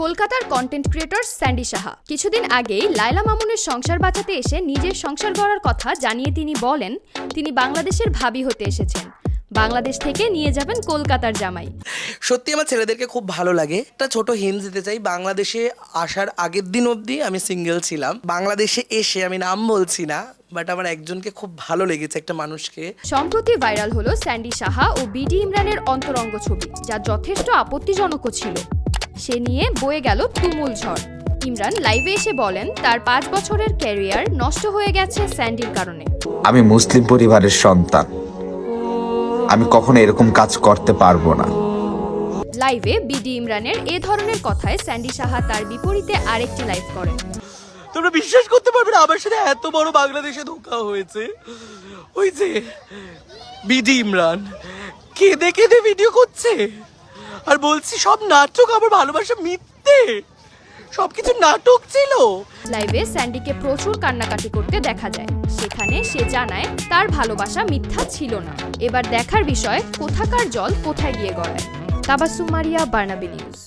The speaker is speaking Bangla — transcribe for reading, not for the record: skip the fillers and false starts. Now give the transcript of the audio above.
কলকাতার কন্টেন্ট ক্রিয়েটর স্যান্ডি সাহা কিছুদিন আগেই লায়লা মামুনের সংসার বাঁচাতে এসে নিজের সংসার গড়ার কথা জানিয়ে তিনি বলেন তিনি বাংলাদেশের ভাবি হতে এসেছেন, বাংলাদেশ থেকে নিয়ে যাবেন কলকাতার জামাই। সত্যি আমার ছেলেদেরকে খুব ভালো লাগে। একটা ছোট হিন্ট দিতে চাই, বাংলাদেশে আসার আগের দিন অবধি আমি সিঙ্গেল ছিলাম। বাংলাদেশে এসে আমি নাম বলছি না, বাট আমার একজনকে খুব ভালো লেগেছে, একটা মানুষকে। সম্প্রতি ভাইরাল হলো স্যান্ডি সাহা ও বিডি ইমরানের অন্তরঙ্গ ছবি, যা যথেষ্ট আপত্তিজনকও ছিল। সে নিয়ে বয়ে গেল তুমুল ঝড়। ইমরান লাইভে এসে বলেন তার 5 বছরের ক্যারিয়ার নষ্ট হয়ে গেছে স্যান্ডির কারণে। আমি মুসলিম পরিবারের সন্তান, আমি কখনো এরকম কাজ করতে পারবো না। লাইভে বিডি ইমরানের এ ধরনের কথায় স্যান্ডি সাহা তার বিপরীতে আরেকটি লাইভ করেন। তোমরা বিশ্বাস করতে পারবে না, আমার সাথে এত বড় বাংলাদেশে ধোঁকা হয়েছে। ওই যে বিডি ইমরান কেঁদে কেঁদে ভিডিও করছে আর বলছি সব নাটক, আমার ভালোবাসা মিথ্যে, সবকিছু নাটক ছিল। লাইভে স্যান্ডিকে প্রচুর কান্নাকাটি করতে দেখা যায়। সেখানে সে জানায় তার ভালোবাসা মিথ্যা ছিল না। এবার দেখার বিষয় কোথাকার জল কোথায় গিয়ে গড়ায়। তাবাসসুম মারিয়া, বার্নাবি নিউজ।